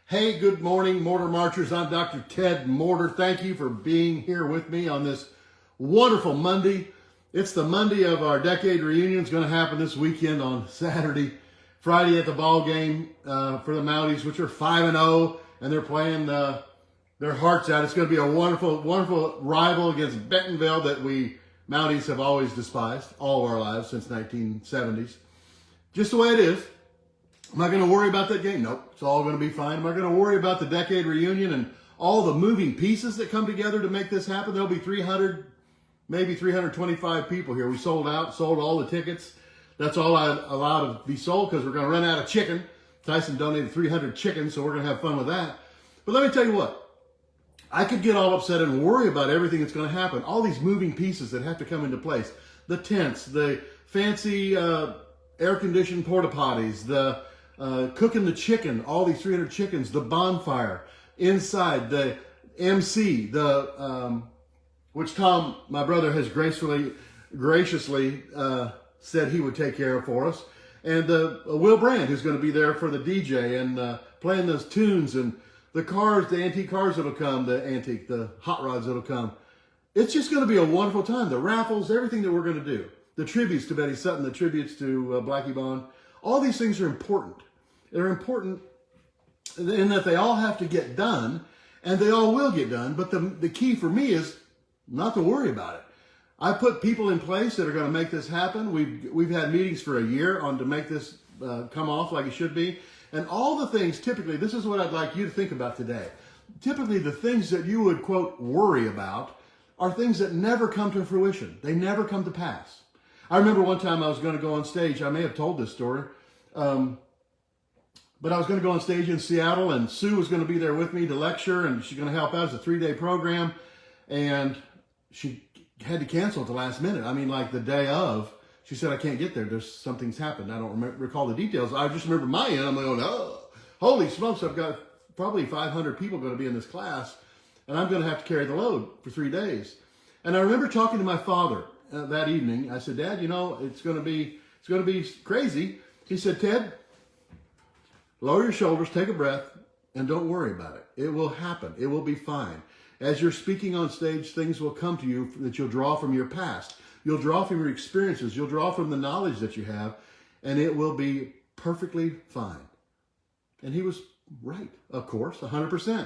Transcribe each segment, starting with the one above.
Hey, good morning, Morter Marchers. I'm Dr. Ted Morter. Thank you for being here with me on this wonderful Monday. It's the Monday of our decade reunion. It's going to happen this weekend on Saturday. Friday at the ball game for the Mounties, which are 5-0, and they're playing their hearts out. It's going to be a wonderful, wonderful rival against Bentonville that we Mounties have always despised all of our lives since 1970s. Just the way it is. Am I going to worry about that game? Nope. It's all going to be fine. Am I going to worry about the decade reunion and all the moving pieces that come together to make this happen? There'll be 300, maybe 325 people here. We sold all the tickets. That's all I allowed to be sold because we're going to run out of chicken. Tyson donated 300 chickens, so we're going to have fun with that. But let me tell you what. I could get all upset and worry about everything that's going to happen. All these moving pieces that have to come into place. The tents, the fancy air-conditioned porta potties, the cooking the chicken, all these 300 chickens, the bonfire, inside, the MC, which Tom, my brother, has graciously said he would take care of for us, and Will Brand, who's going to be there for the DJ and playing those tunes, and the cars, the antique cars that'll come, the hot rods that'll come. It's just going to be a wonderful time. The raffles, everything that we're going to do, the tributes to Betty Sutton, the tributes to Blackie Bond, all these things are important. They're important in that they all have to get done, and they all will get done. But the key for me is not to worry about it. I put people in place that are going to make this happen. We've had meetings for a year to make this come off like it should be. And all the things, typically, this is what I'd like you to think about today. Typically, the things that you would, quote, worry about are things that never come to fruition. They never come to pass. I remember one time I was going to go on stage. I may have told this story. But I was going to go on stage in Seattle, and Sue was going to be there with me to lecture, and she's going to help out. It's a 3-day program, and she had to cancel at the last minute. I mean, like the day of, she said, I can't get there. Something's happened. I don't recall the details. I just remember my end. I'm going, oh, holy smokes, I've got probably 500 people going to be in this class, and I'm going to have to carry the load for 3 days. And I remember talking to my father that evening. I said, Dad, it's going to be crazy. He said, Ted, lower your shoulders, take a breath, and don't worry about it. It will happen. It will be fine. As you're speaking on stage, things will come to you that you'll draw from your past. You'll draw from your experiences. You'll draw from the knowledge that you have, and it will be perfectly fine. And he was right, of course, 100%.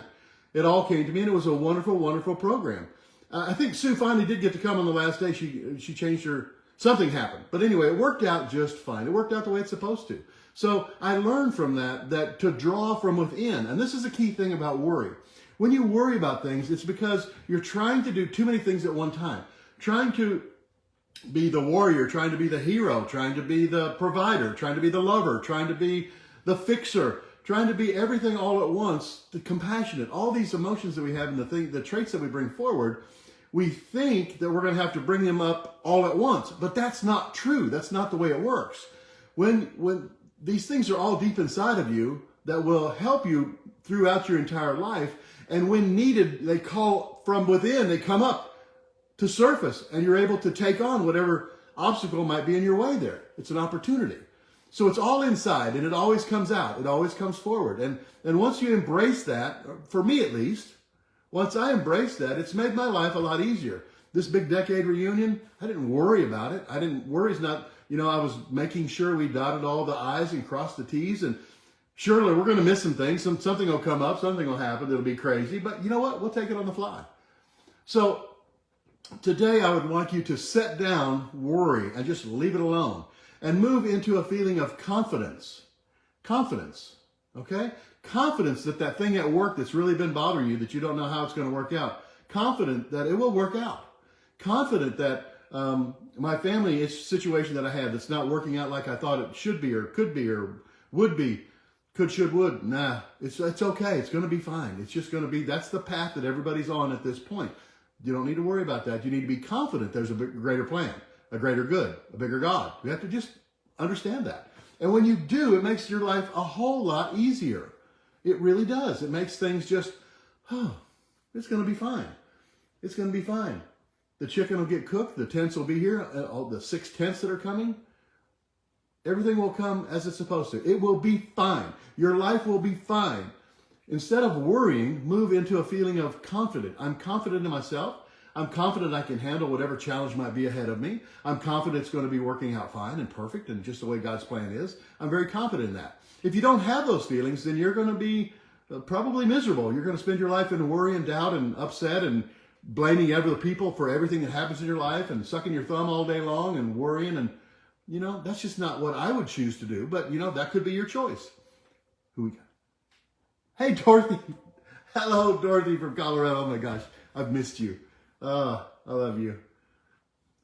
It all came to me, and it was a wonderful, wonderful program. I think Sue finally did get to come on the last day. She changed something happened. But anyway, it worked out just fine. It worked out the way it's supposed to. So I learned from that to draw from within. And this is a key thing about worry. When you worry about things, it's because you're trying to do too many things at one time. Trying to be the warrior, trying to be the hero, trying to be the provider, trying to be the lover, trying to be the fixer, trying to be everything all at once, the compassionate, all these emotions that we have and the traits that we bring forward. We think that we're going to have to bring them up all at once, but that's not true. That's not the way it works. When these things are all deep inside of you that will help you throughout your entire life, and when needed, they call from within, they come up to surface, and you're able to take on whatever obstacle might be in your way there. It's an opportunity. So it's all inside, and it always comes out. It always comes forward. And once you embrace that, for me at least, once I embraced that, it's made my life a lot easier. This big decade reunion, I didn't worry about it. Worry's not, I was making sure we dotted all the I's and crossed the T's, and surely we're going to miss some things. Something will come up, something will happen that'll be crazy, but you know what? We'll take it on the fly. So today I would like you to set down worry and just leave it alone and move into a feeling of confidence. Confidence, okay? Confidence that thing at work that's really been bothering you, that you don't know how it's going to work out. Confident that it will work out. Confident that my family situation that I had that's not working out like I thought it should be or could be or would be, could, should, would. Nah, it's okay. It's going to be fine. It's just going to be, that's the path that everybody's on at this point. You don't need to worry about that. You need to be confident there's a greater plan, a greater good, a bigger God. You have to just understand that. And when you do, it makes your life a whole lot easier. It really does. It makes things just, it's going to be fine. It's going to be fine. The chicken will get cooked. The tents will be here. All the 6 tents that are coming. Everything will come as it's supposed to. It will be fine. Your life will be fine. Instead of worrying, move into a feeling of confident. I'm confident in myself. I'm confident I can handle whatever challenge might be ahead of me. I'm confident it's going to be working out fine and perfect and just the way God's plan is. I'm very confident in that. If you don't have those feelings, then you're going to be probably miserable. You're going to spend your life in worry and doubt and upset and blaming other people for everything that happens in your life and sucking your thumb all day long and worrying. And, that's just not what I would choose to do. But, that could be your choice. Who we got? Hey, Dorothy. Hello, Dorothy from Colorado. Oh, my gosh. I've missed you. I love you.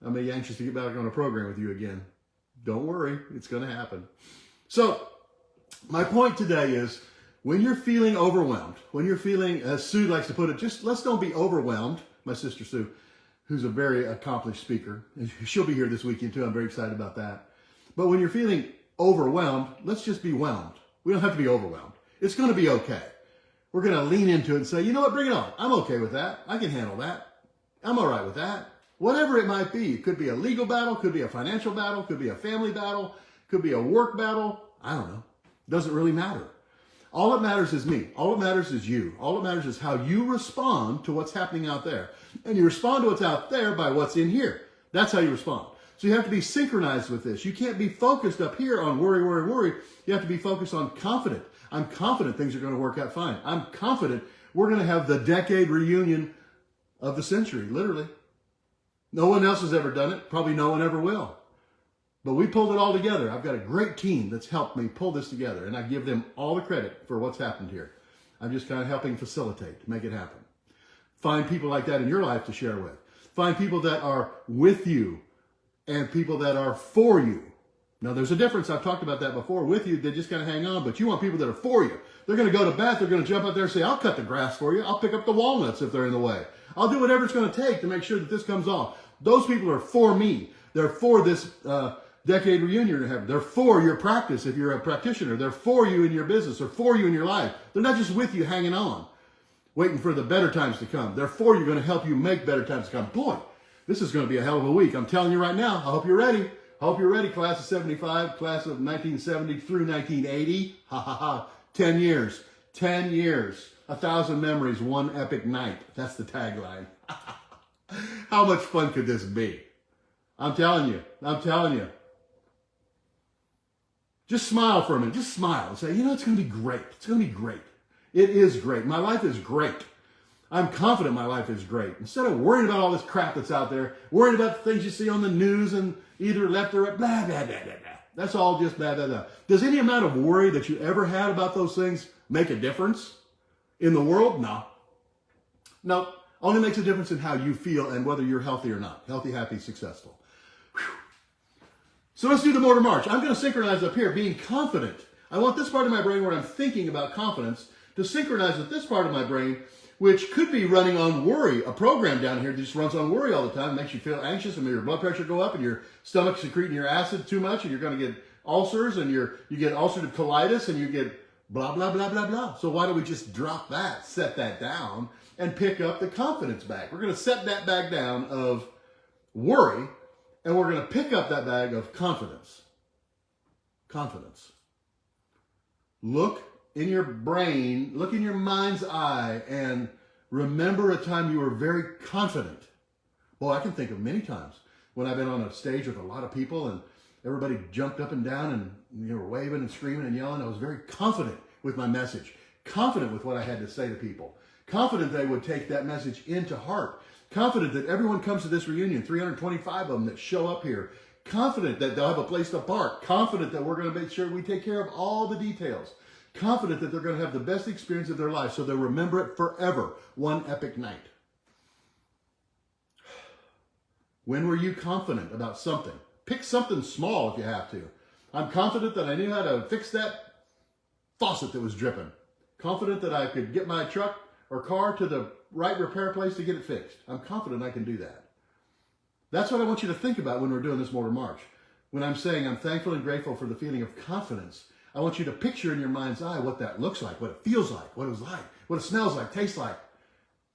I'm anxious to get back on a program with you again. Don't worry. It's going to happen. So, my point today is, when you're feeling overwhelmed, when you're feeling, as Sue likes to put it, just let's don't be overwhelmed. My sister Sue, who's a very accomplished speaker, and she'll be here this weekend too. I'm very excited about that. But when you're feeling overwhelmed, let's just be whelmed. We don't have to be overwhelmed. It's going to be okay. We're going to lean into it and say, you know what, bring it on. I'm okay with that. I can handle that. I'm all right with that. Whatever it might be. It could be a legal battle, could be a financial battle, could be a family battle, could be a work battle. I don't know. It doesn't really matter. All that matters is me. All that matters is you. All that matters is how you respond to what's happening out there. And you respond to what's out there by what's in here. That's how you respond. So you have to be synchronized with this. You can't be focused up here on worry, worry, worry. You have to be focused on confident. I'm confident things are going to work out fine. I'm confident we're going to have the decade reunion of the century, literally. No one else has ever done it. Probably no one ever will. But we pulled it all together. I've got a great team that's helped me pull this together, and I give them all the credit for what's happened here. I'm just kind of helping facilitate, to make it happen. Find people like that in your life to share with. Find people that are with you and people that are for you. Now, there's a difference. I've talked about that before. With you, they just kind of hang on, but you want people that are for you. They're going to go to bat. They're going to jump out there and say, I'll cut the grass for you. I'll pick up the walnuts if they're in the way. I'll do whatever it's going to take to make sure that this comes off. Those people are for me. They're for this decade reunion you're going to have. They're for your practice if you're a practitioner. They're for you in your business. They're for you in your life. They're not just with you hanging on, waiting for the better times to come. They're for you, going to help you make better times to come. Boy, this is going to be a hell of a week. I'm telling you right now. I hope you're ready. I hope you're ready, class of 75, class of 1970 through 1980. Ha ha ha. 10 years. 10 years. 1,000 memories, one epic night. That's the tagline. How much fun could this be? I'm telling you. I'm telling you. Just smile for a minute. Just smile and say, it's going to be great. It's going to be great. It is great. My life is great. I'm confident my life is great. Instead of worrying about all this crap that's out there, worrying about the things you see on the news and either left or right, blah, blah, blah, blah, blah. That's all just blah, blah, blah. Does any amount of worry that you ever had about those things make a difference in the world? No. No. Only makes a difference in how you feel and whether you're healthy or not. Healthy, happy, successful. Whew. So let's do the Morter March. I'm going to synchronize up here, being confident. I want this part of my brain where I'm thinking about confidence to synchronize with this part of my brain, which could be running on worry. A program down here that just runs on worry all the time, makes you feel anxious and your blood pressure go up and your stomach secreting your acid too much and you're going to get ulcers and you get ulcerative colitis and you get blah, blah, blah, blah, blah. So why don't we just drop that, set that down, and pick up the confidence bag? We're going to set that bag down of worry and we're going to pick up that bag of confidence. Confidence. Look in your brain, look in your mind's eye, and remember a time you were very confident. Boy, I can think of many times when I've been on a stage with a lot of people and everybody jumped up and down and were waving and screaming and yelling. I was very confident with my message, confident with what I had to say to people, confident they would take that message into heart, confident that everyone comes to this reunion, 325 of them that show up here, confident that they'll have a place to park, confident that we're going to make sure we take care of all the details, confident that they're going to have the best experience of their life so they'll remember it forever, one epic night. When were you confident about something? Pick something small if you have to. I'm confident that I knew how to fix that faucet that was dripping. Confident that I could get my truck or car to the right repair place to get it fixed. I'm confident I can do that. That's what I want you to think about when we're doing this Morter March. When I'm saying I'm thankful and grateful for the feeling of confidence, I want you to picture in your mind's eye what that looks like, what it feels like, what it was like, what it smells like, tastes like.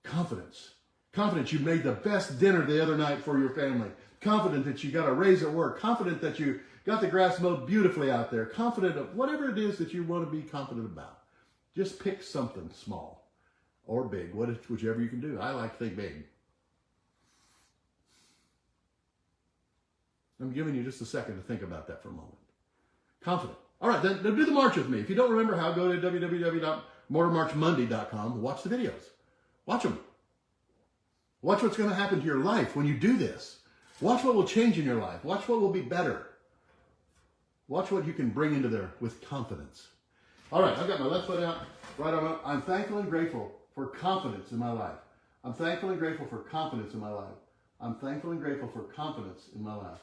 Confidence. Confident you made the best dinner the other night for your family. Confident that you got a raise at work. Confident that you got the grass mowed beautifully out there. Confident of whatever it is that you want to be confident about. Just pick something small or big, whichever you can do. I like to think big. I'm giving you just a second to think about that for a moment. Confident. All right, then do the march with me. If you don't remember how, go to www.mortermarchmonday.com. Watch the videos. Watch them. Watch what's going to happen to your life when you do this. Watch what will change in your life. Watch what will be better. Watch what you can bring into there with confidence. All right, I've got my left foot out, right arm up. I'm thankful and grateful for confidence in my life. I'm thankful and grateful for confidence in my life. I'm thankful and grateful for confidence in my life.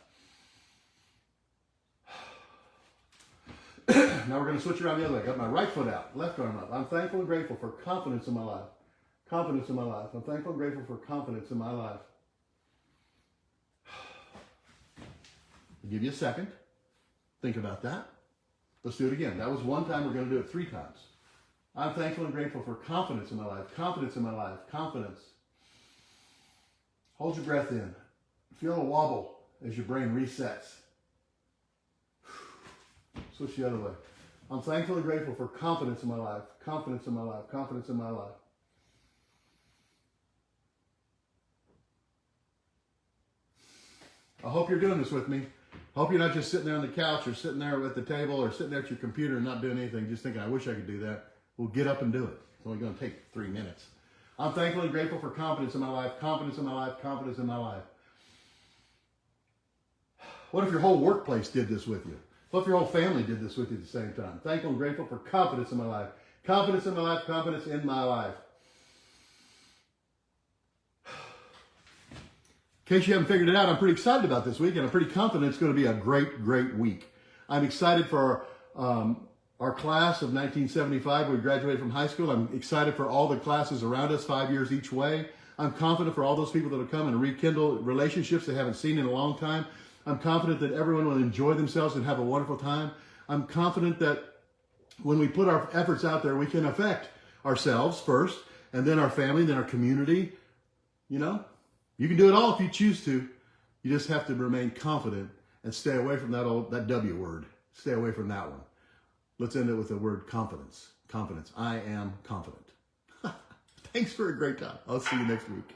Now we're going to switch around the other way. Got my right foot out, left arm up. I'm thankful and grateful for confidence in my life. Confidence in my life. I'm thankful and grateful for confidence in my life. I'll give you a second. Think about that. Let's do it again. That was one time. We're going to do it 3 times. I'm thankful and grateful for confidence in my life. Confidence in my life. Confidence. Hold your breath in. Feel a wobble as your brain resets. Switch the other way. I'm thankful and grateful for confidence in my life. Confidence in my life. Confidence in my life. I hope you're doing this with me. I hope you're not just sitting there on the couch or sitting there at the table or sitting there at your computer and not doing anything, just thinking, I wish I could do that. Well, get up and do it. It's only going to take 3 minutes. I'm thankful and grateful for confidence in my life. Confidence in my life. Confidence in my life. What if your whole workplace did this with you? What if your whole family did this with you at the same time? Thankful and grateful for confidence in my life. Confidence in my life. Confidence in my life. In case you haven't figured it out, I'm pretty excited about this week, and I'm pretty confident it's going to be a great, great week. I'm excited for our class of 1975. We graduated from high school. I'm excited for all the classes around us, 5 years each way. I'm confident for all those people that will come and rekindle relationships they haven't seen in a long time. I'm confident that everyone will enjoy themselves and have a wonderful time. I'm confident that when we put our efforts out there, we can affect ourselves first, and then our family, then our community. You know, you can do it all if you choose to. You just have to remain confident and stay away from that W word. Stay away from that one. Let's end it with the word confidence. Confidence. I am confident. Thanks for a great time. I'll see you next week.